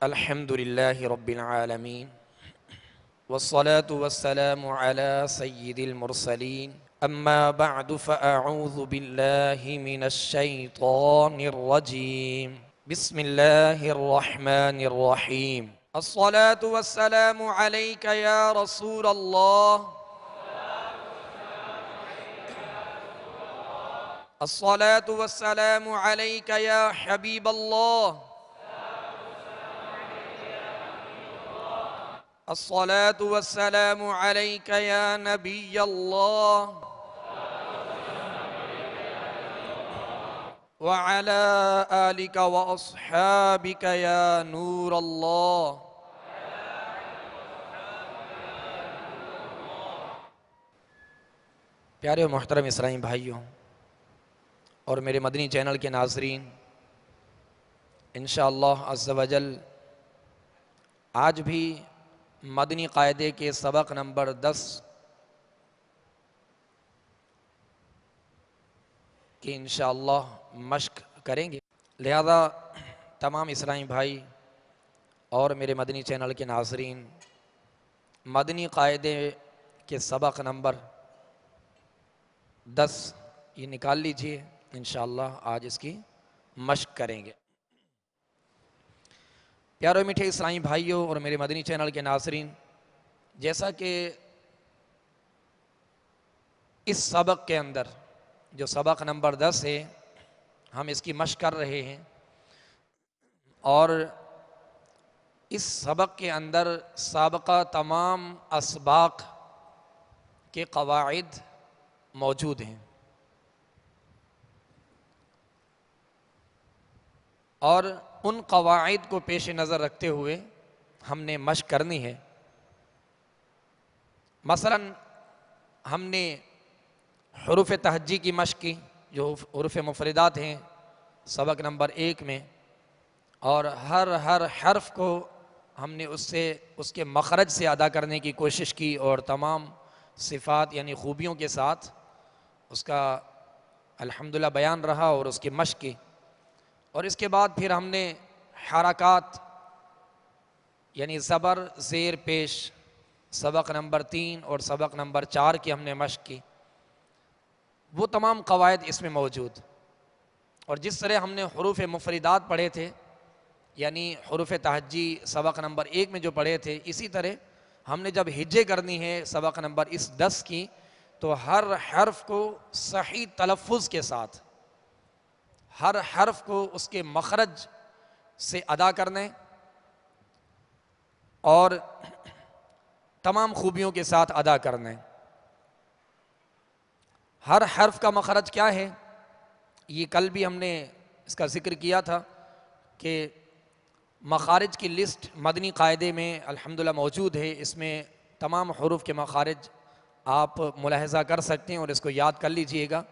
الحمد لله رب العالمين والصلاة والسلام على سيد المرسلين أما بعد فأعوذ بالله من الشيطان الرجيم بسم الله الرحمن الرحيم الصلاة والسلام عليك يا رسول الله الصلاة والسلام عليك يا حبيب الله الصلاة والسلام عليك يا نبي الله وعلى آلك وأصحابك يا نور الله پیارے و محترم اسرائیل بھائیوں اور میرے مدنی چینل کے ناظرین، انشاءاللہ عز و جل آج بھی مدنی قاعدے کے سبق نمبر 10 کی انشاءاللہ مشق کریں گے، لہذا تمام اسلامی بھائی اور میرے مدنی چینل کے ناظرین مدنی قاعدے کے سبق نمبر 10 یہ نکال لیجئے، انشاءاللہ آج اس کی مشق کریں گے۔ پیارے میٹھے اسلامی بھائیوں اور میرے مدنی چینل کے ناظرین، جیسا کہ اس سبق کے اندر جو سبق نمبر 10 ہے ہم اس کی مشق کر رہے ہیں، اور اس سبق کے اندر سابقہ تمام اسباق کے قواعد موجود ہیں، اور ان قواعد کو پیش نظر رکھتے ہوئے ہم نے مشق کرنی ہے۔ مثلا ہم نے حروف تہجی کی مشق کی جو حروف مفردات ہیں سبق نمبر 1 میں، اور ہر حرف کو ہم نے اس کے مخرج سے ادا کرنے کی کوشش کی، اور تمام صفات یعنی خوبیوں کے ساتھ اس کا الحمدللہ بیان رہا اور اس کی مشق کی۔ اور اس کے بعد پھر ہم نے حرکات یعنی زبر زیر پیش سبق نمبر 3 اور سبق نمبر 4 کی ہم نے مشق کی، وہ تمام قواعد اس میں موجود۔ اور جس طرح ہم نے حروف مفردات پڑھے تھے یعنی حروف تہجی سبق نمبر 1 میں جو پڑھے تھے، اسی طرح ہم نے جب ہجے کرنی ہے سبق نمبر اس 10 کی، تو ہر حرف کو صحیح تلفظ کے ساتھ ہر حرف کو اس کے مخرج سے ادا کرنے اور تمام خوبیوں کے ساتھ ادا کرنے۔ ہر حرف کا مخرج کیا ہے، یہ کل بھی ہم نے اس کا ذکر کیا تھا کہ مخارج کی لسٹ مدنی قاعدے میں الحمدللہ موجود ہے، اس میں تمام حروف کے مخارج آپ ملاحظہ کر سکتے ہیں اور اس کو یاد کر لیجئے گا،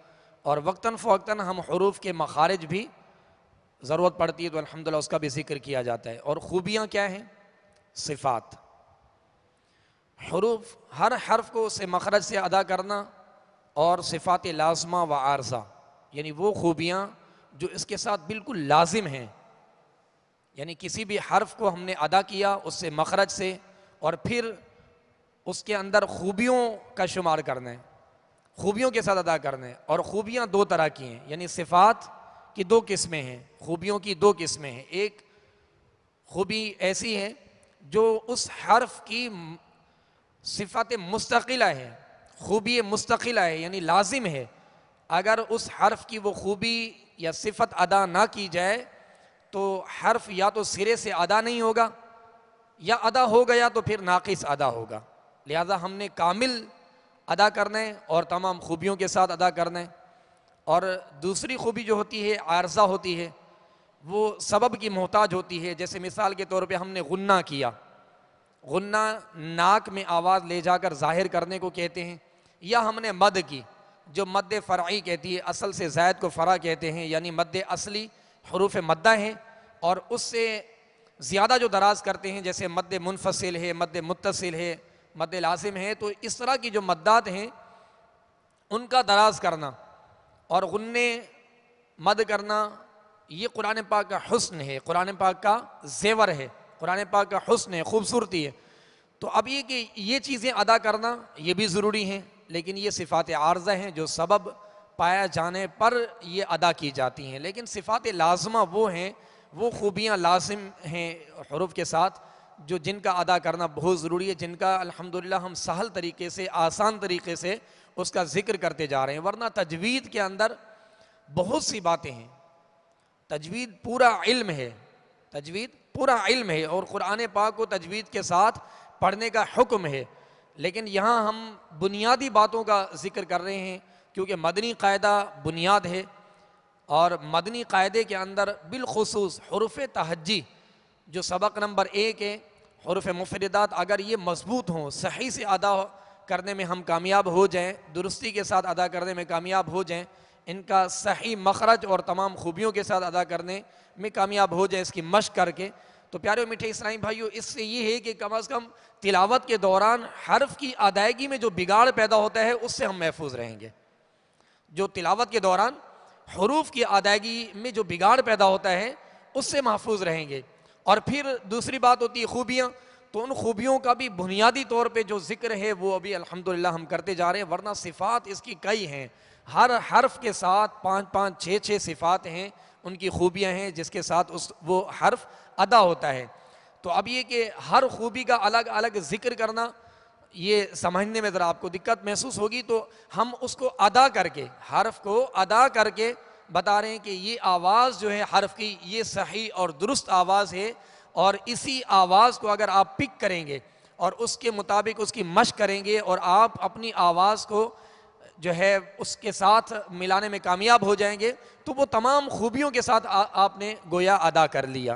اور وقتاً فوقتاً ہم حروف کے مخارج بھی ضرورت پڑتی ہے تو الحمدللہ اس کا بھی ذکر کیا جاتا ہے۔ اور خوبیاں کیا ہیں؟ صفات، حروف ہر حرف کو اسے مخرج سے ادا کرنا، اور صفات لازمہ و عارضہ یعنی وہ خوبیاں جو اس کے ساتھ بالکل لازم ہیں، یعنی کسی بھی حرف کو ہم نے ادا کیا اس سے مخرج سے، اور پھر اس کے اندر خوبیوں کا شمار کرنا ہے، خوبیوں کے ساتھ ادا کرنا ہے۔ اور خوبیاں 2 طرح کی ہیں، یعنی صفات کی 2 قسمیں ہیں، خوبیوں کی 2 قسمیں ہیں۔ ایک خوبی ایسی ہے جو اس حرف کی صفت مستقلہ ہے، خوبی مستقلہ ہے یعنی لازم ہے، اگر اس حرف کی وہ خوبی یا صفت ادا نہ کی جائے تو حرف یا تو سرے سے ادا نہیں ہوگا، یا ادا ہو گیا تو پھر ناقص ادا ہوگا، لہذا ہم نے کامل ادا کرنا ہے اور تمام خوبیوں کے ساتھ ادا کرنا ہے۔ اور دوسری خوبی جو ہوتی ہے عارضہ ہوتی ہے، وہ سبب کی محتاج ہوتی ہے، جیسے مثال کے طور پہ ہم نے غنہ کیا، غنہ ناک میں آواز لے جا کر ظاہر کرنے کو کہتے ہیں، یا ہم نے مد کی جو مد فرعی کہتی ہے، اصل سے زائد کو فرع کہتے ہیں، یعنی مد اصلی حروف مدہ ہیں، اور اس سے زیادہ جو دراز کرتے ہیں جیسے مد منفصل ہے، مد متصل ہے، مد لازم ہے، تو اس طرح کی جو مدات ہیں ان کا دراز کرنا اور غنّے مد کرنا، یہ قرآن پاک کا حسن ہے، قرآن پاک کا زیور ہے، قرآن پاک کا حسن ہے، خوبصورتی ہے۔ تو اب یہ کہ یہ چیزیں ادا کرنا یہ بھی ضروری ہیں، لیکن یہ صفات عارضہ ہیں جو سبب پایا جانے پر یہ ادا کی جاتی ہیں۔ لیکن صفات لازمہ وہ ہیں، وہ خوبیاں لازم ہیں حروف کے ساتھ جو جن کا ادا کرنا بہت ضروری ہے، جن کا الحمدللہ ہم سہل طریقے سے، آسان طریقے سے اس کا ذکر کرتے جا رہے ہیں۔ ورنہ تجوید کے اندر بہت سی باتیں ہیں، تجوید پورا علم ہے، تجوید پورا علم ہے، اور قرآن پاک کو تجوید کے ساتھ پڑھنے کا حکم ہے۔ لیکن یہاں ہم بنیادی باتوں کا ذکر کر رہے ہیں، کیونکہ مدنی قاعدہ بنیاد ہے، اور مدنی قاعدے کے اندر بالخصوص حروف تہجی جو سبق نمبر 1 ہے، حروف مفردات اگر یہ مضبوط ہوں، صحیح سے ادا کرنے میں ہم کامیاب ہو جائیں، درستی کے ساتھ ادا کرنے میں کامیاب ہو جائیں، ان کا صحیح مخرج اور تمام خوبیوں کے ساتھ ادا کرنے میں کامیاب ہو جائیں اس کی مشق کر کے، تو پیارے و میٹھے اسلامی بھائیو، اس سے یہ ہے کہ کم از کم تلاوت کے دوران حرف کی ادائیگی میں جو بگاڑ پیدا ہوتا ہے اس سے ہم محفوظ رہیں گے۔ جو تلاوت کے دوران حروف کی ادائیگی میں جو بگاڑ پیدا ہوتا ہے اس سے محفوظ رہیں گے۔ اور پھر دوسری بات ہوتی ہے خوبیاں، تو ان خوبیوں کا بھی بنیادی طور پہ جو ذکر ہے وہ ابھی الحمدللہ ہم کرتے جا رہے ہیں، ورنہ صفات اس کی کئی ہیں، ہر حرف کے ساتھ 5 6 صفات ہیں، ان کی خوبیاں ہیں جس کے ساتھ وہ حرف ادا ہوتا ہے۔ تو اب یہ کہ ہر خوبی کا الگ الگ ذکر کرنا، یہ سمجھنے میں ذرا آپ کو دقت محسوس ہوگی، تو ہم اس کو ادا کر کے، حرف کو ادا کر کے بتا رہے ہیں کہ یہ آواز جو ہے حرف کی، یہ صحیح اور درست آواز ہے، اور اسی آواز کو اگر آپ پک کریں گے اور اس کے مطابق اس کی مشق کریں گے اور آپ اپنی آواز کو جو ہے اس کے ساتھ ملانے میں کامیاب ہو جائیں گے، تو وہ تمام خوبیوں کے ساتھ آپ نے گویا ادا کر لیا۔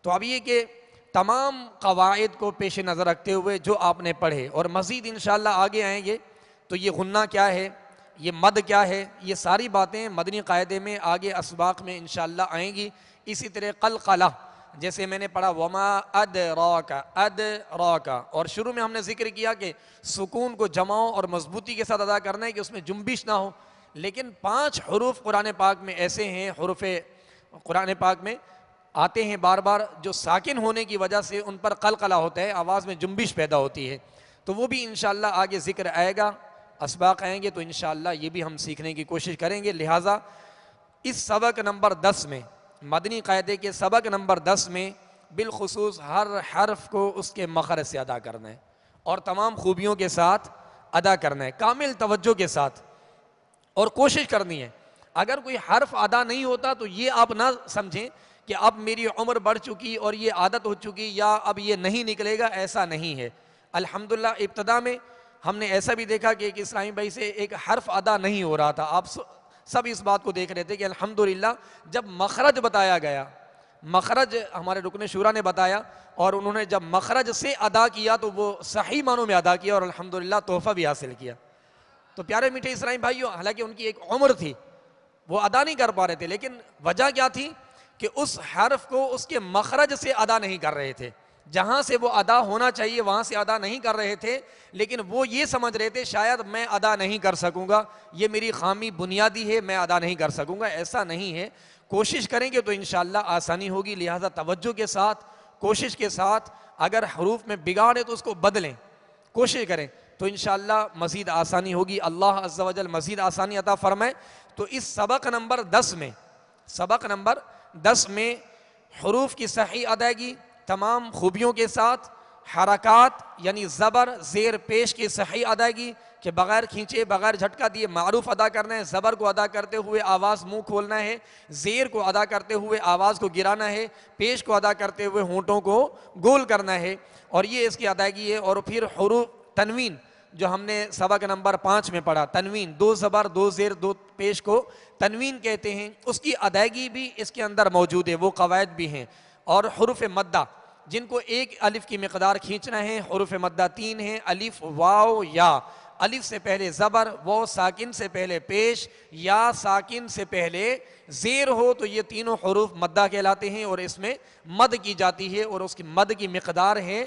تو اب یہ کہ تمام قواعد کو پیش نظر رکھتے ہوئے جو آپ نے پڑھے، اور مزید انشاءاللہ آگے آئیں گے، تو یہ غنہ کیا ہے، یہ مد کیا ہے، یہ ساری باتیں مدنی قاعدے میں آگے اسباق میں انشاءاللہ آئیں گی۔ اسی طرح قلقلہ، جیسے میں نے پڑھا وما ادراک ادراک، اور شروع میں ہم نے ذکر کیا کہ سکون کو جماؤ اور مضبوطی کے ساتھ ادا کرنا ہے کہ اس میں جنبش نہ ہو، لیکن 5 حروف قرآن پاک میں ایسے ہیں، حروف قرآن پاک میں آتے ہیں بار بار جو ساکن ہونے کی وجہ سے ان پر قلقلہ ہوتا ہے، آواز میں جنبش پیدا ہوتی ہے، تو وہ بھی انشاءاللہ آگے ذکر آئے گا، اسباق آئیں گے تو انشاءاللہ یہ بھی ہم سیکھنے کی کوشش کریں گے۔ لہٰذا اس سبق نمبر 10 میں، مدنی قاعدے کے سبق نمبر 10 میں بالخصوص ہر حرف کو اس کے مخرج سے ادا کرنا ہے اور تمام خوبیوں کے ساتھ ادا کرنا ہے، کامل توجہ کے ساتھ، اور کوشش کرنی ہے۔ اگر کوئی حرف ادا نہیں ہوتا تو یہ آپ نہ سمجھیں کہ اب میری عمر بڑھ چکی اور یہ عادت ہو چکی یا اب یہ نہیں نکلے گا، ایسا نہیں ہے۔ الحمدللہ ابتدا میں ہم نے ایسا بھی دیکھا کہ ایک اسلامی بھائی سے ایک حرف ادا نہیں ہو رہا تھا، آپ سب اس بات کو دیکھ رہے تھے کہ الحمدللہ جب مخرج بتایا گیا، مخرج ہمارے رکن شورا نے بتایا، اور انہوں نے جب مخرج سے ادا کیا تو وہ صحیح معنوں میں ادا کیا اور الحمدللہ تحفہ بھی حاصل کیا۔ تو پیارے میٹھے اسلامی بھائیوں، حالانکہ ان کی ایک عمر تھی، وہ ادا نہیں کر پا رہے تھے، لیکن وجہ کیا تھی کہ اس حرف کو اس کے مخرج سے ادا نہیں کر رہے تھے، جہاں سے وہ ادا ہونا چاہیے وہاں سے ادا نہیں کر رہے تھے، لیکن وہ یہ سمجھ رہے تھے شاید میں ادا نہیں کر سکوں گا، یہ میری خامی بنیادی ہے، میں ادا نہیں کر سکوں گا۔ ایسا نہیں ہے، کوشش کریں گے تو انشاءاللہ آسانی ہوگی۔ لہٰذا توجہ کے ساتھ، کوشش کے ساتھ، اگر حروف میں بگاڑ ہے تو اس کو بدلیں، کوشش کریں تو انشاءاللہ مزید آسانی ہوگی، اللہ عز و جل مزید آسانی عطا فرمائے۔ تو اس سبق نمبر 10 میں، سبق نمبر 10 میں حروف کی صحیح ادائیگی تمام خوبیوں کے ساتھ، حرکات یعنی زبر زیر پیش کی صحیح ادائیگی کہ بغیر کھینچے بغیر جھٹکا دیے معروف ادا کرنا ہے، زبر کو ادا کرتے ہوئے آواز منہ کھولنا ہے، زیر کو ادا کرتے ہوئے آواز کو گرانا ہے، پیش کو ادا کرتے ہوئے ہونٹوں کو گول کرنا ہے، اور یہ اس کی ادائیگی ہے۔ اور پھر حروف تنوین جو ہم نے سبق نمبر 5 میں پڑھا، تنوین 2 زبر 2 زیر 2 پیش کو تنوین کہتے ہیں، اس کی ادائیگی بھی اس کے اندر موجود ہے، وہ قواعد بھی ہیں۔ اور حروف مدہ جن کو 1 الف کی مقدار کھینچنا ہے، حروف مدہ 3 ہیں، الف واو یا، الف سے پہلے زبر، واو ساکن سے پہلے پیش، یا ساکن سے پہلے زیر ہو، تو یہ تینوں حروف مدہ کہلاتے ہیں، اور اس میں مد کی جاتی ہے، اور اس کی مد کی مقدار ہے،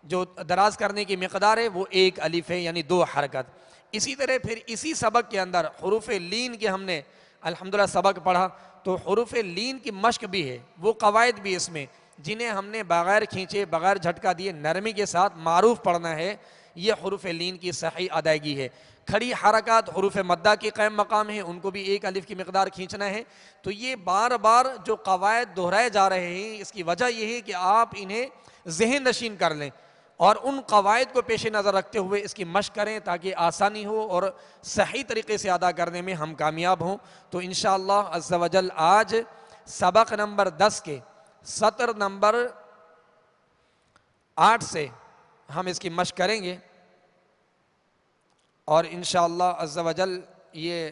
جو دراز کرنے کی مقدار ہے وہ 1 الف ہے، یعنی 2 حرکت۔ اسی طرح پھر اسی سبق کے اندر حروف لین کے ہم نے الحمدللہ سبق پڑھا، تو حروف لین کی مشق بھی ہے، وہ قواعد بھی اس میں جنہیں ہم نے بغیر کھینچے بغیر جھٹکا دیے نرمی کے ساتھ معروف پڑھنا ہے، یہ حروف لین کی صحیح ادائیگی ہے۔ کھڑی حرکات حروف مدہ کی قائم مقام ہیں، ان کو بھی ایک الف کی مقدار کھینچنا ہے۔ تو یہ بار بار جو قواعد دہرائے جا رہے ہیں، اس کی وجہ یہ ہے کہ آپ انہیں ذہن نشین کر لیں اور ان قواعد کو پیش نظر رکھتے ہوئے اس کی مشق کریں تاکہ آسانی ہو اور صحیح طریقے سے ادا کرنے میں ہم کامیاب ہوں۔ تو انشاءاللہ عز و جل آج سبق نمبر 10 کے سطر نمبر 8 سے ہم اس کی مشق کریں گے، اور انشاءاللہ عز و جل یہ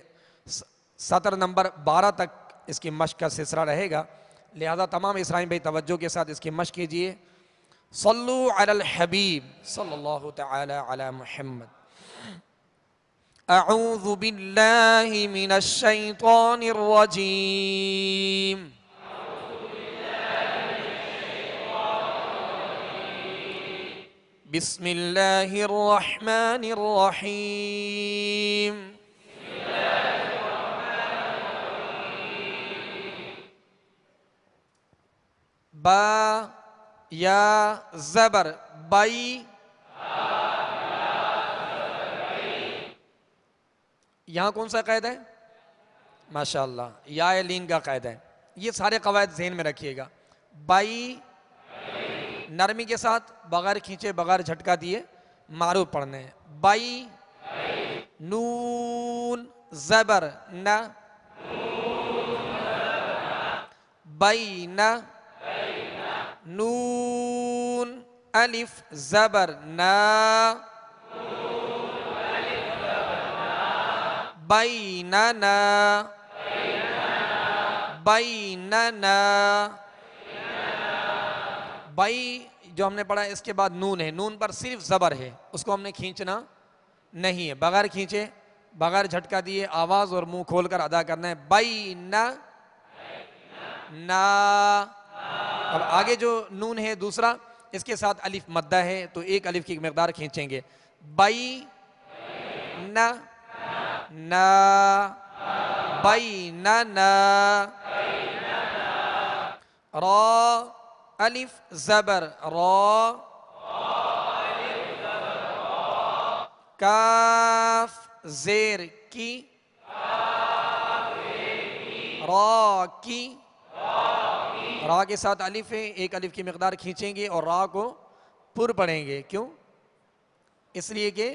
سطر نمبر 12 تک اس کی مشق کا سلسلہ رہے گا، لہذا تمام اسرائیل بھائی توجہ کے ساتھ اس کی مشق کیجئے۔ صلو علی الحبیب صلی اللہ تعالی علی محمد۔ اعوذ باللہ من الشیطان الرجیم۔ بسم اللہ الرحمن الرحیم۔ با یا زبر بائی، یہاں کون سا قید ہے؟ ماشاءاللہ یا لین کا قید ہے۔ یہ سارے قواعد ذہن میں رکھیے گا۔ بائی نرمی کے ساتھ بغیر کھینچے بغیر جھٹکا دیے معروف پڑھنے ہیں۔ بائی نون زبر نہ، بین نون الف زبر نا، بیننا بیننا۔ بائی جو ہم نے پڑھا اس کے بعد نون ہے، نون پر صرف زبر ہے، اس کو ہم نے کھینچنا نہیں ہے، بغیر کھینچے بغیر جھٹکا دیے آواز اور منہ کھول کر ادا کرنا ہے۔ بینا نا۔ اب آگے جو نون ہے دوسرا، اس کے ساتھ الف مدہ ہے تو ایک الف کی مقدار کھینچیں گے۔ بائی نا نا، بینا نا۔ را الف زبر را، کاف زیر کی، را کی، را کے ساتھ الف ہے، ایک الف کی مقدار کھینچیں گے اور را کو پر پڑھیں گے۔ کیوں؟ اس لیے کہ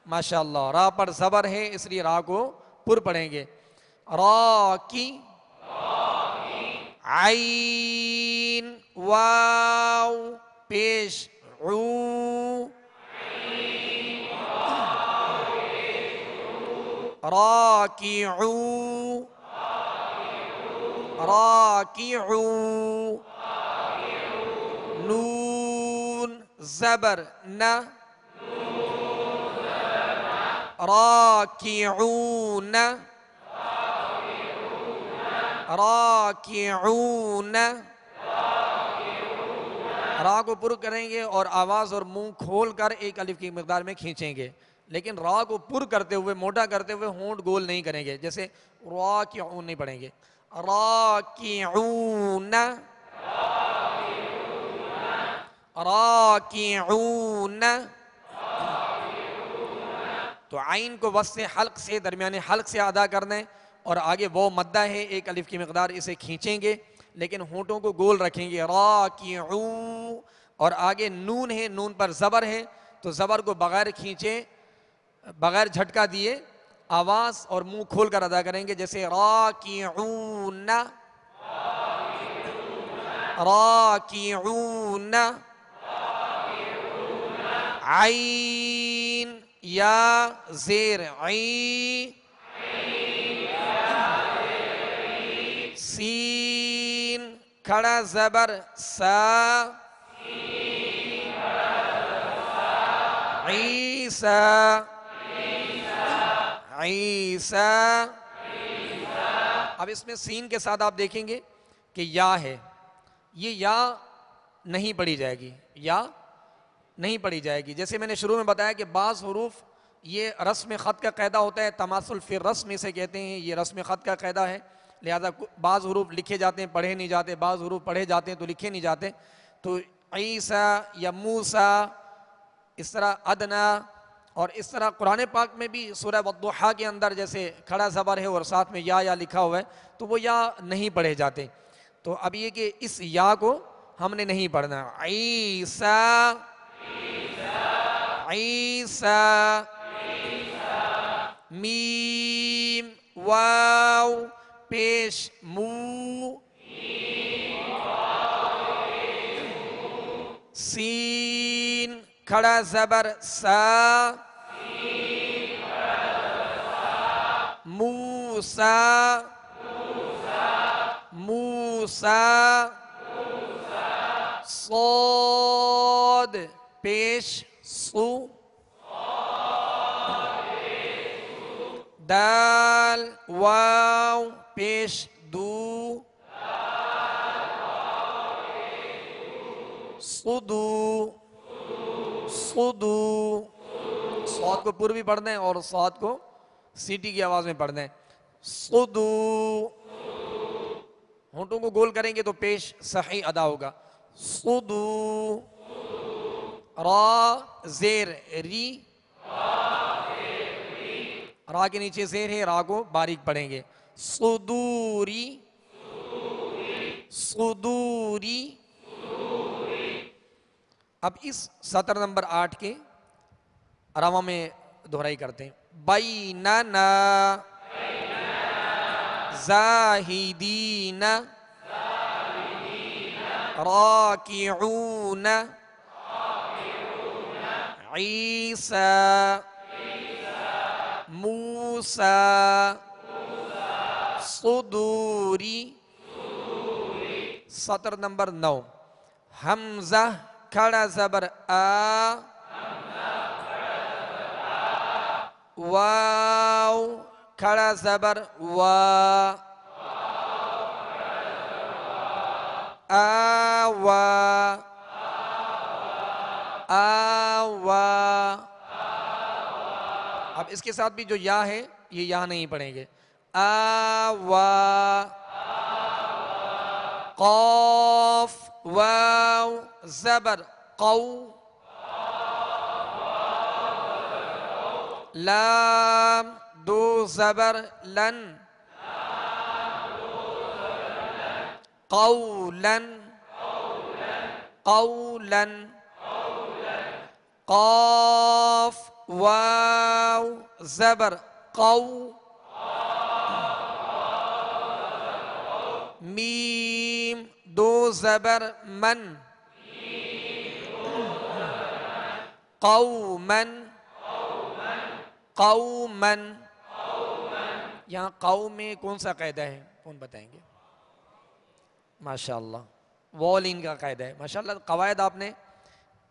ماشاءاللہ را پر زبر ہے، اس لیے را کو پر پڑھیں گے۔ را کی، عین واو پیش عو، راکعو راکعو، نون زبر نہ، راکعون راکعون۔ را کو پر کریں گے اور آواز اور منہ کھول کر ایک الف کی مقدار میں کھینچیں گے، لیکن را کو پر کرتے ہوئے موٹا کرتے ہوئے ہونٹ گول نہیں کریں گے، جیسے راکعون نہیں پڑھیں گے۔ راکعون راکعون۔ تو عین کو وسط حلق سے درمیانے حلق سے ادا کرنا ہے، اور آگے وہ مدہ ہے ایک الف کی مقدار، اسے کھینچیں گے لیکن ہونٹوں کو گول رکھیں گے۔ راکعو، اور آگے نون ہے، نون پر زبر ہے تو زبر کو بغیر کھینچے بغیر جھٹکا دیے آواز اور منہ کھول کر ادا کریں گے، جیسے راکعون راکعون۔ عین یا زیر عی، سین کھڑا زبر سا، عیسیٰ عیسیٰ۔ اب اس میں سین کے ساتھ آپ دیکھیں گے کہ یا ہے، یہ یا نہیں پڑھی جائے گی، یا نہیں پڑھی جائے گی۔ جیسے میں نے شروع میں بتایا کہ بعض حروف یہ رسم خط کا قاعدہ ہوتا ہے، تماثل فی الرسم اسے کہتے ہیں، یہ رسم خط کا قاعدہ ہے، لہذا بعض حروف لکھے جاتے ہیں پڑھے نہیں جاتے، بعض حروف پڑھے جاتے ہیں تو لکھے نہیں جاتے. تو عیسیٰ یا موسیٰ، اس طرح ادنا، اور اس طرح قرآن پاک میں بھی سورہ والضحیٰ کے اندر جیسے کھڑا زبر ہے اور ساتھ میں یا لکھا ہوا ہے تو وہ یا نہیں پڑھے جاتے. تو اب یہ کہ اس یا کو ہم نے نہیں پڑھنا. عیسیٰ، عیسیٰ، میم واو پیش مو، سین کھڑا زبر سا، موسیٰ، موسیٰ، صاد پیش سو، دال واو پیش دو، صدو، صدو، صاد کو پر بھی پڑھنا ہے اور صاد کو سیٹی کی آواز میں پڑھنا ہے. صدو، ہونٹوں کو گول کریں گے تو پیش صحیح ادا ہوگا. صدو، را زیر ری، را کے نیچے زیر ہے، را کو باریک پڑھیں گے. صدوری، صدوری. اب اس سطر نمبر 8 کے رواں میں دہرائی کرتے ہیں. بیننا زاہدین راکعون عیسیٰ موسیٰ صدوری. سطر نمبر 9. حمزہ کھڑا زبر آ، واو کھڑا زبر وا، آوا، آوا. اب اس کے ساتھ بھی جو یا ہے یہ یا نہیں پڑھیں گے. آوا، قاف واو زبر قو، لام دو زبر لن، قولا، قولا. قاف واو زبر قو، میم دو زبر من، قوما، قوما. یہاں قوم میں کون سا قاعدہ ہے کون بتائیں گے؟ ماشاءاللہ وولین کا قاعدہ ہے. ماشاءاللہ قواعد آپ نے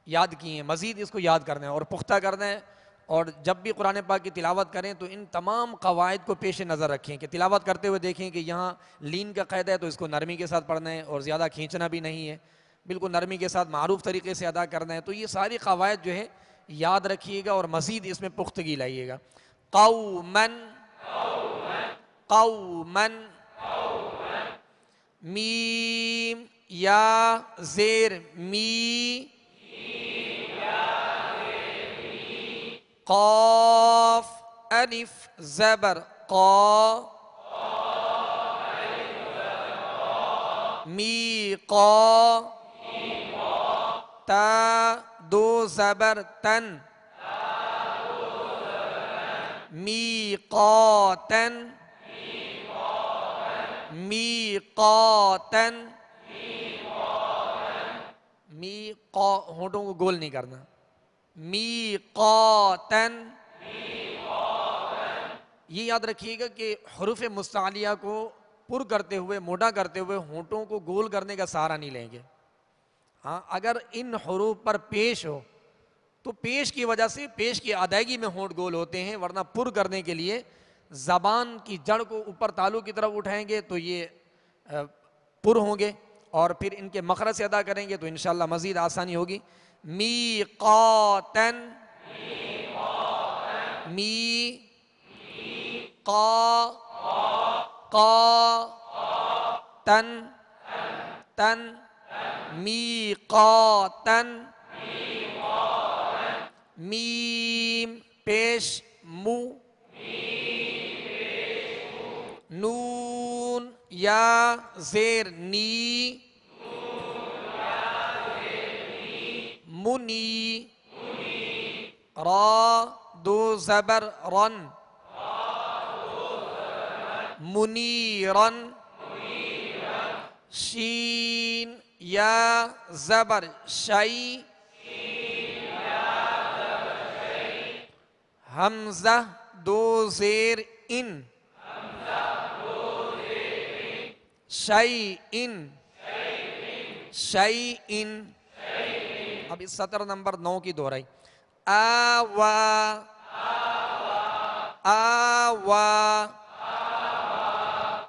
یاد کی ہیں، مزید اس کو یاد کرنا ہے اور پختہ کرنا ہے. اور جب بھی قرآن پاک کی تلاوت کریں تو ان تمام قواعد کو پیش نظر رکھیں کہ تلاوت کرتے ہوئے دیکھیں کہ یہاں لین کا قاعدہ ہے تو اس کو نرمی کے ساتھ پڑھنا ہے اور زیادہ کھینچنا بھی نہیں ہے، بالکل نرمی کے ساتھ معروف طریقے سے ادا کرنا ہے. تو یہ ساری قواعد جو ہے یاد رکھیے گا اور مزید اس میں پختگی لائیے گا. قومن، قومن. میم یا زیر می، قاف الف زبر قا، می قا، تا دو زبر تن، می قاتن، می قاتن. می قا ہونٹوں کو گول نہیں کرنا. میقاتن. یہ یاد رکھیے گا کہ حروف مستعلیہ کو پر کرتے ہوئے موٹا کرتے ہوئے ہونٹوں کو گول کرنے کا سہارا نہیں لیں گے. ہاں اگر ان حروف پر پیش ہو تو پیش کی وجہ سے پیش کی ادائیگی میں ہونٹ گول ہوتے ہیں، ورنہ پر کرنے کے لیے زبان کی جڑ کو اوپر تالو کی طرف اٹھائیں گے تو یہ پر ہوں گے اور پھر ان کے مخرج سے ادا کریں گے تو انشاءاللہ مزید آسانی ہوگی. میقاتن، می قا، قا تن تن میقاتن میم پیش مو نون یا زیر نی منی را دو زبر رن منیرن شین یا زبر شی حمزہ دو زیر ان شیئن شیئن. اب اس سطر نمبر 9 کی دہرائی. آوا آوا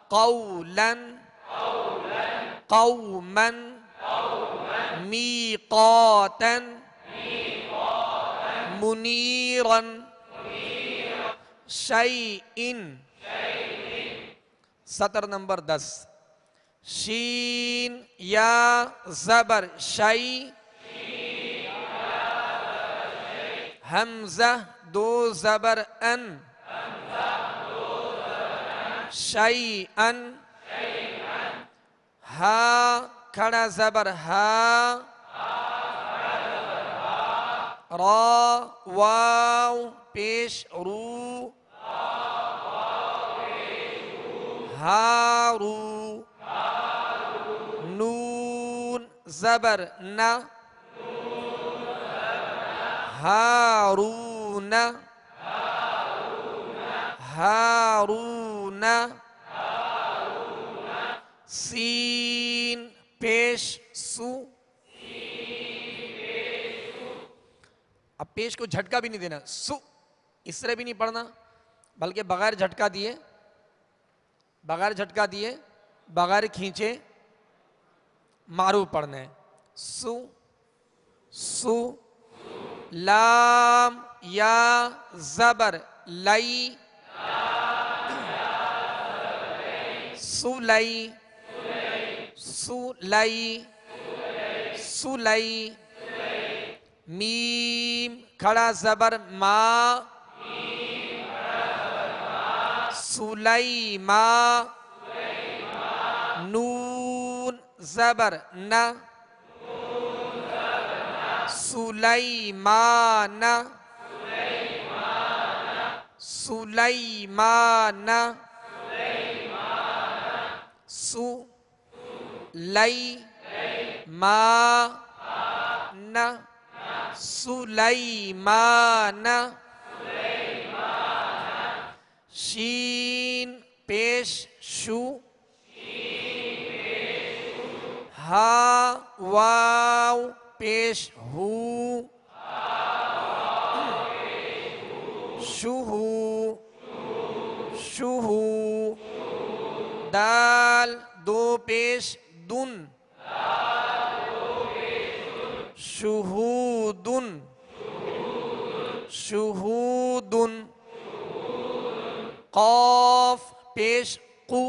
قولا قوما میقاتا منیرا شیئن. سطر نمبر 10. شین یا زبر شی حمزہ دو زبر ان شیئن. ہا کھڑا زبر ہا را واو پیش رو ہارو نون زبر نا ہارون ہارون سین پیش سو. اب پیش کو جھٹکا بھی نہیں دینا سو اس طرح بھی نہیں پڑھنا بلکہ بغیر جھٹکا دیے بغیر کھینچے معروف پڑھنا ہے. سو سو لام یا زبر لئی سولی سولی سولی. میم کھڑا زبر ما سلیما نون زبر نا سلیمان سلیمان سو لئی ما نا سلیمان. شین پیش شو ہا واو پیش ہو شوہو شوہو. دال دو پیش دن شہودن شہودن. قاف پیش قو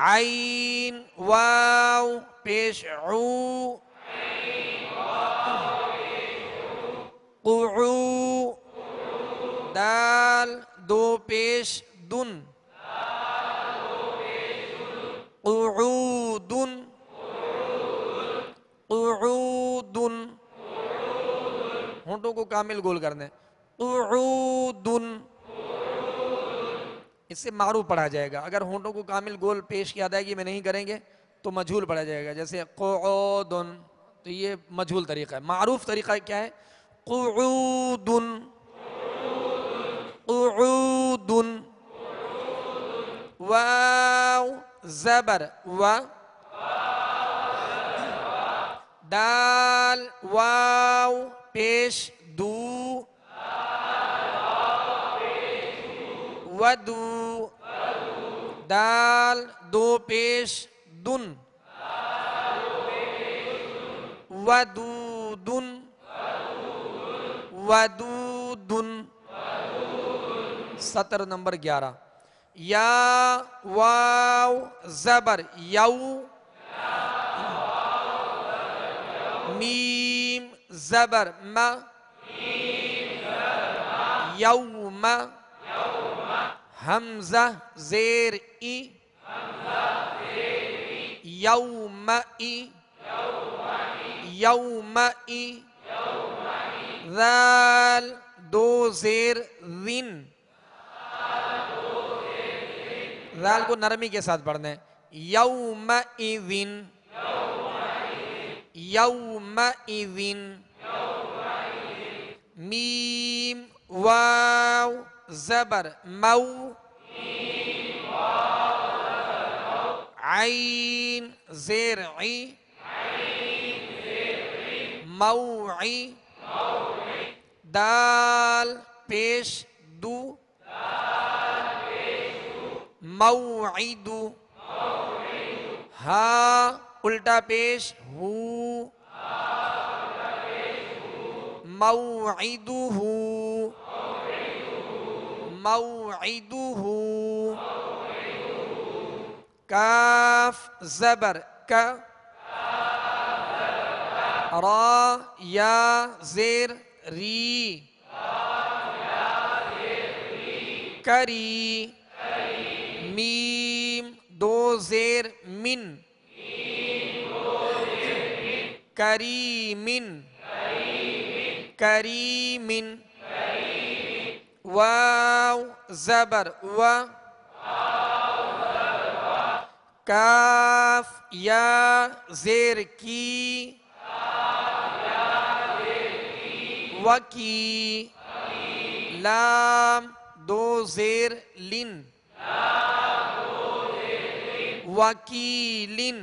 عین واو پیش عو قعو. دال دو پیش دن قعودن قعودن. ہونٹوں کو کامل گول کرنے قعودن. اس سے معروف پڑھا جائے گا. اگر ہونٹوں کو کامل گول پیش کی ادائیگی میں نہیں کریں گے تو مجھول پڑھا جائے گا. جیسے قعودن تو یہ مجھول طریقہ ہے. معروف طریقہ کیا ہے؟ قعودن قعودن. واو زبر و دال واو پیش دو ودو. دال دو پیش دن ودودن ودودن. سطر نمبر 11. یا واو زبر یو، میم زبر ما، یوم، حمزہ زیر ای، یوم ای، یوم ای، ذال دو زیر ذن، ذال کو نرمی کے ساتھ پڑھنا ہے، یوم اذن، یوم اذن، میم واو زبر مو، عین زیر عی، موعی، دال پیش دو، موعد، ہا الٹا پیش ہو، موعدہ، موعدہ، کاف زبر کا، را یا زیر ری، کری، میم دو زیر من، کریمن، کریمن، واو زبر و، کاف یا زیر کی، وکی، لام دو زیر لن، وکیلن،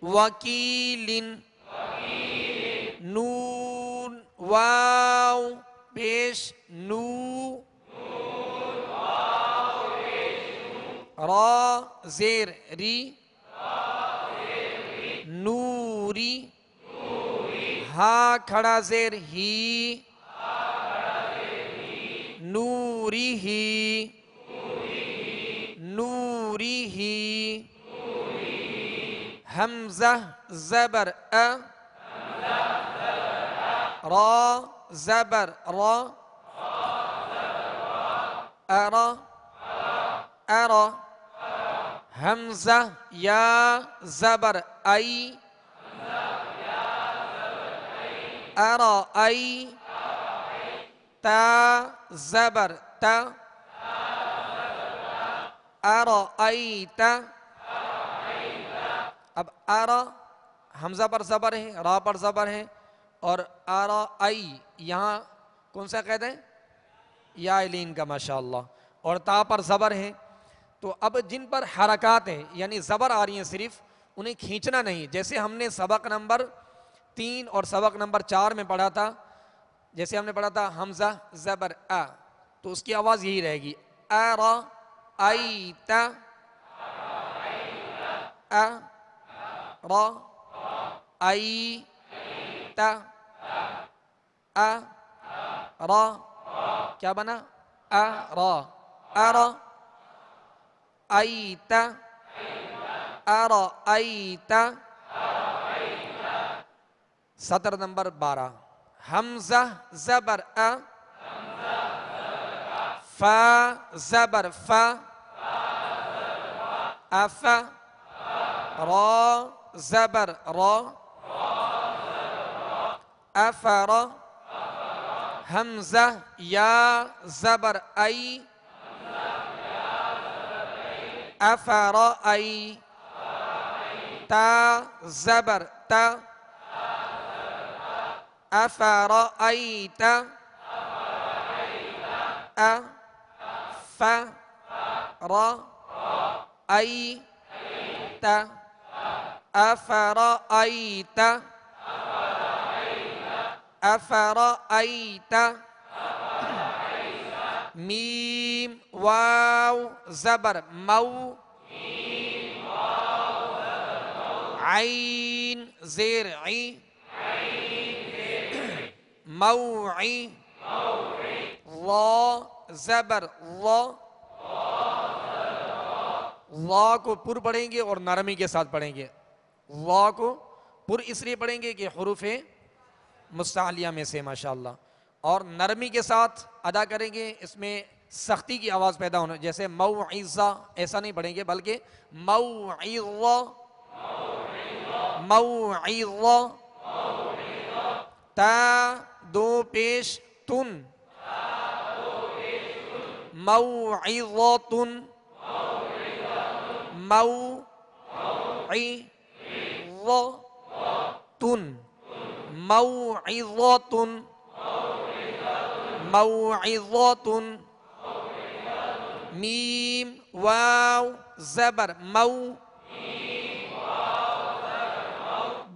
وکیلن، نون واو پیش نو، را زیر ری، نوری، ہا کھڑا زیر ہی، نوری ہی، نوری ہی، حمزہ زبر ا، را زبر را، ارا، ارا، حمزہ یا زبر ای، ارا ای، تا زبر تا، ارا ای تا، اب ارا حمزہ پر زبر ہے، را پر زبر ہے، اور ارا ای یہاں کون سا قید ہے؟ یا لین کا ماشاءاللہ، اور تا پر زبر ہے. تو اب جن پر حرکات ہیں یعنی زبر آ رہی ہیں صرف انہیں کھینچنا نہیں. جیسے ہم نے سبق نمبر 3 اور سبق نمبر 4 میں پڑھا تھا، جیسے ہم نے پڑھا تھا حمزہ زبر ا، تو اس کی آواز یہی رہے گی، ارا ایت، ا را ایت، ا را، کیا بنا؟ ارا، ارا ایت، ارا ایت. سطر نمبر 12، حمزہ زبر ا، فا زبر فا، اف، را زبر را، افر، حمزہ یا زبر ای، افر ای، تا زبر تا، افر ایت، ا، ف، را، ای، تا، افر ایت، افر ایت. میم واو زبر مو، عین زیر عی، موعی، لا زبر لا، وا کو پر پڑھیں گے اور نرمی کے ساتھ پڑھیں گے. وا کو پر اس لیے پڑھیں گے کہ حروف مستعلیہ میں سے ماشاءاللہ, اور نرمی کے ساتھ ادا کریں گے. اس میں سختی کی آواز پیدا ہونا, جیسے موعظہ ایسا نہیں پڑھیں گے بلکہ موعظہ موعظہ. تا دو پیش تن موعظۃ موعظۃ موعظۃ. میم واو زبر مو,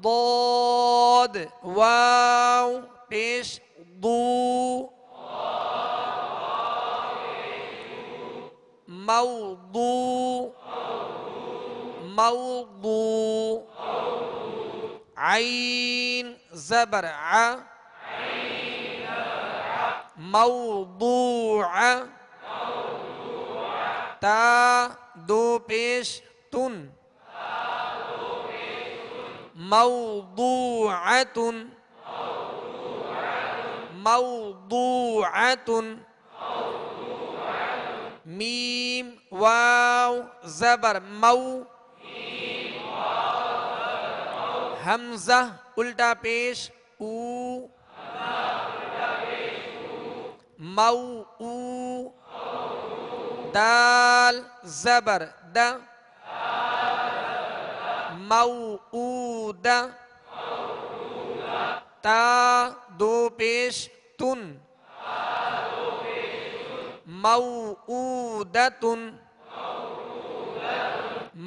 ضاد واو پیش ضو, موضوع موضوع. عین زبر ع موضوع. تا دو پیش تن موضوعۃ موضوعۃ. میم واو زبر مو, حمزہ الٹا پیش او مو او. دال زبر د موعود. تا دو پیش تن موعودۃ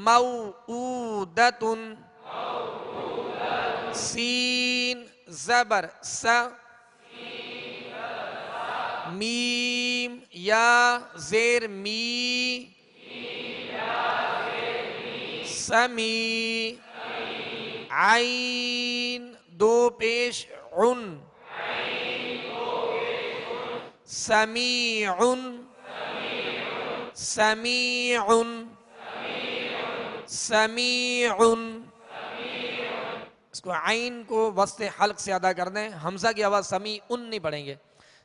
موعودۃ. سین زبر س میم یا زیر می سمی. عین دو پیش عن سمیع سمیع سمیع. اس کو عین کو وسط حلق سے ادا کر دیں. حمزہ کی آواز سمیع نہیں پڑھیں گے.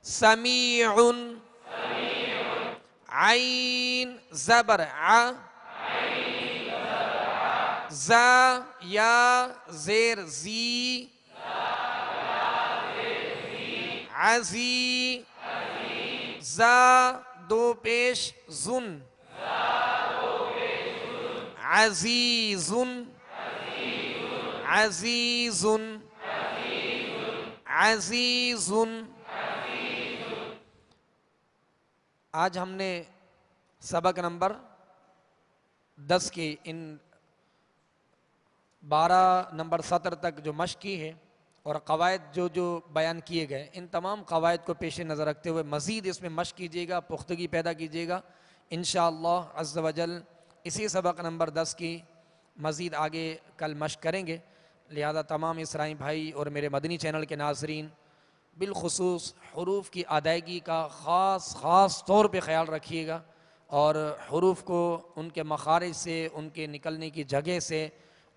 سمیع. عین زبر ع زا یا زیر زی عزی. زا دو پیش زن عزیز عزیز عزیز. آج ہم نے سبق نمبر 10 کی ان 12 نمبر سطر تک جو مشق کی ہے اور قواعد جو بیان کیے گئے, ان تمام قواعد کو پیش نظر رکھتے ہوئے مزید اس میں مشق کیجیے گا, پختگی پیدا کیجیے گا انشاءاللہ عز و جل. اسی سبق نمبر 10 کی مزید آگے کل مشق کریں گے. لہذا تمام اسرائی بھائی اور میرے مدنی چینل کے ناظرین بالخصوص حروف کی ادائیگی کا خاص طور پہ خیال رکھیے گا, اور حروف کو ان کے مخارج سے, ان کے نکلنے کی جگہ سے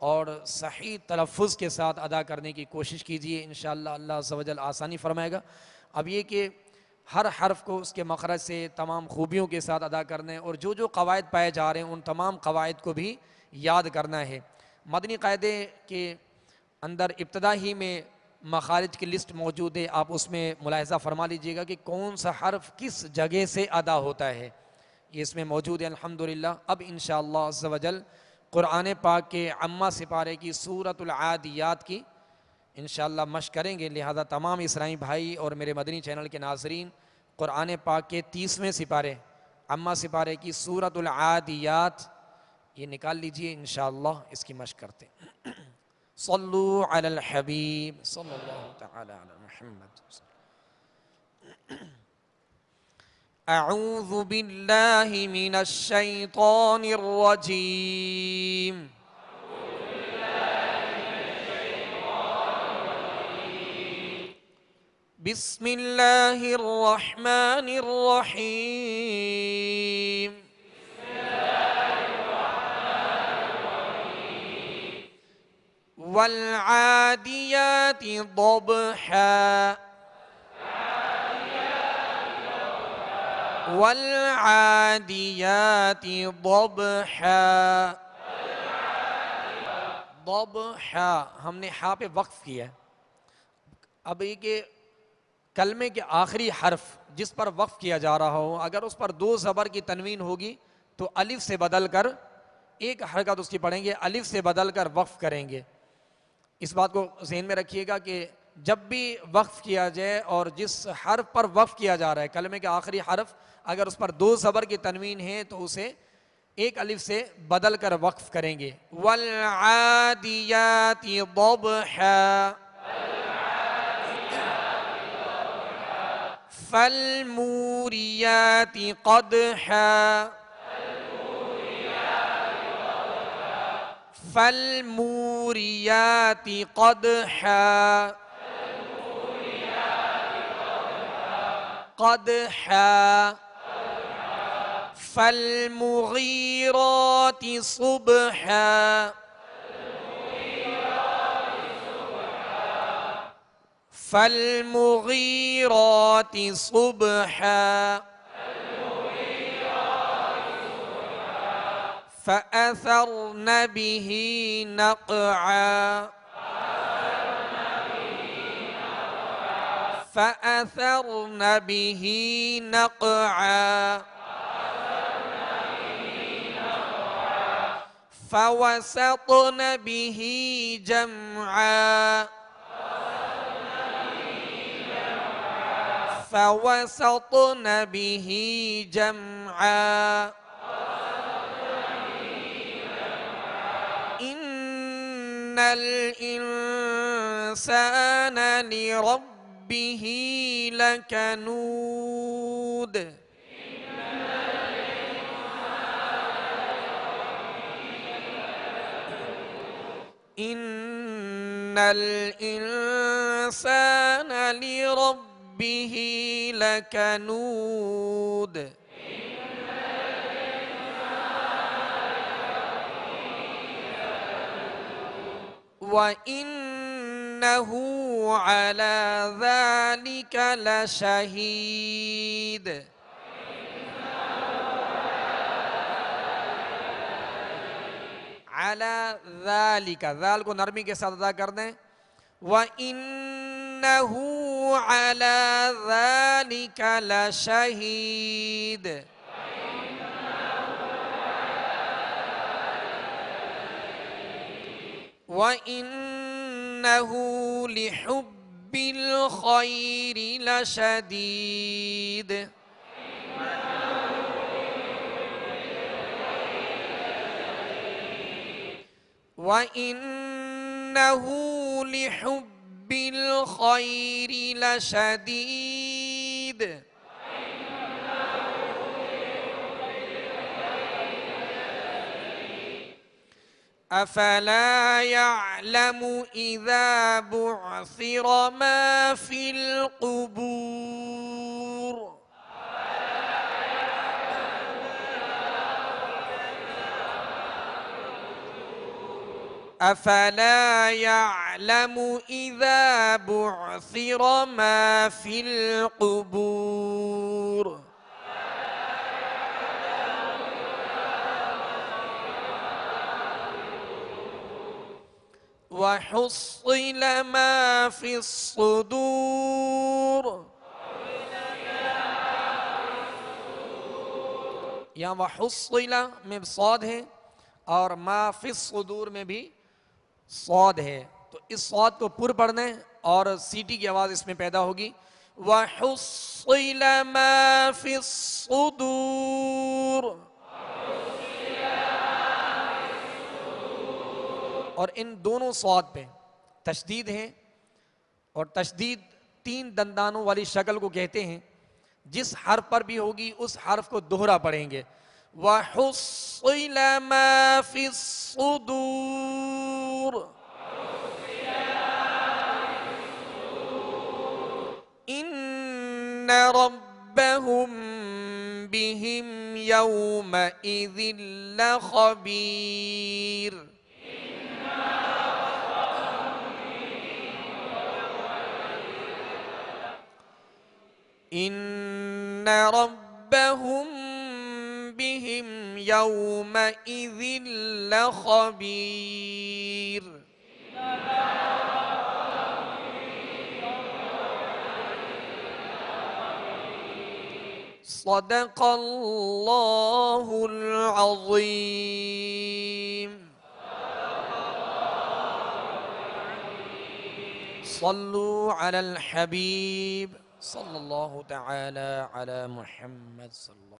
اور صحیح تلفظ کے ساتھ ادا کرنے کی کوشش کیجیے. انشاءاللہ اللہ عز و جل آسانی فرمائے گا. اب یہ کہ ہر حرف کو اس کے مخرج سے تمام خوبیوں کے ساتھ ادا کرنا ہے, اور جو قواعد پائے جا رہے ہیں ان تمام قواعد کو بھی یاد کرنا ہے. مدنی قاعدے کے اندر ابتدا ہی میں مخارج کی لسٹ موجود ہے, آپ اس میں ملاحظہ فرما لیجئے گا کہ کون سا حرف کس جگہ سے ادا ہوتا ہے, یہ اس میں موجود ہے الحمدللہ. اب انشاءاللہ عز و جل قرآن پاک کے عامہ سپارے کی سورۃ العادیات کی انشاءاللہ مشق کریں گے. لہذا تمام اسرائی بھائی اور میرے مدنی چینل کے ناظرین قرآن پاک کے 30ویں سپارے عامہ سپارے کی سورۃ العادیات یہ نکال لیجئے, انشاءاللہ اس کی مشق کرتے ہیں. صلو علی الحبیب صلی اللہ تعالی علی محمد. اعوذ باللہ من الشیطان الرجیم. بسم اللہ الرحمن الرحیم. والعادیات ضبحا والعادیات ضبحا. ضبحا ہم نے ہاں پہ وقف کیا ہے. اب یہ کہ کلمے کے آخری حرف جس پر وقف کیا جا رہا ہو اگر اس پر دو زبر کی تنوین ہوگی تو الف سے بدل کر ایک حرکت اس کی پڑھیں گے, الف سے بدل کر وقف کریں گے. اس بات کو ذہن میں رکھیے گا کہ جب بھی وقف کیا جائے اور جس حرف پر وقف کیا جا رہا ہے کلمے کے آخری حرف اگر اس پر دو زبر کی تنوین ہے تو اسے ایک الف سے بدل کر وقف کریں گے. والعادیات ضبحا فالموریات قدحا فالموریات قدحا قدحا فالمغیرات صبحا فالمغیرات صبحا فأثرن به نقعا فأثرن به نقعا فوسطن به جمعا فوسطن به جمعا إن الإنسان لربه لكنود إن الإنسان لربه لكنود وإنه على ذلك لشهيد على ذلك ذال کو نرمی کے ساتھ ادا کر دیں. وَإِنَّهُ عَلَى ذَلِكَ لَشَهِيدٌ وَإِنَّهُ لِحُبِّ الْخَيْرِ لَشَدِيدٌ وَإِنَّهُ لِحُبِّ الْخَيْرِ لَشَدِيدٌ أَفَلَا يَعْلَمُ إِذَا بُعْثِرَ مَا فِي الْقُبُورِ أَفَلَا يَعْلَمُ إِذَا بُعْثِرَ مَا فِي الْقُبُورِ وَحُصِّلَ مَا فِي الصُّدُورِ یہاں وَحُصِّلَ میں صاد ہے اور مَا فِي الصُّدُور میں بھی صاد ہے, تو اس صاد کو پر پڑھنا ہے اور سیٹی کی آواز اس میں پیدا ہوگی. وَحُصِّلَ مَا فِي الصُّدُورِ اور ان دونوں صاد پہ تشدید ہے, اور تشدید تین دندانوں والی شکل کو کہتے ہیں. جس حرف پر بھی ہوگی اس حرف کو دوہرا پڑھیں گے. وَحُصِّلَ مَا فِي الصُّدُورِ إِنَّ رَبَّهُمْ بِهِمْ يَوْمَئِذٍ لَخَبِيرٌ إن ربهم بهم يومئذ لخبير. صدق الله العظيم. صلوا على الحبيب صلى الله تعالى على محمد صلى الله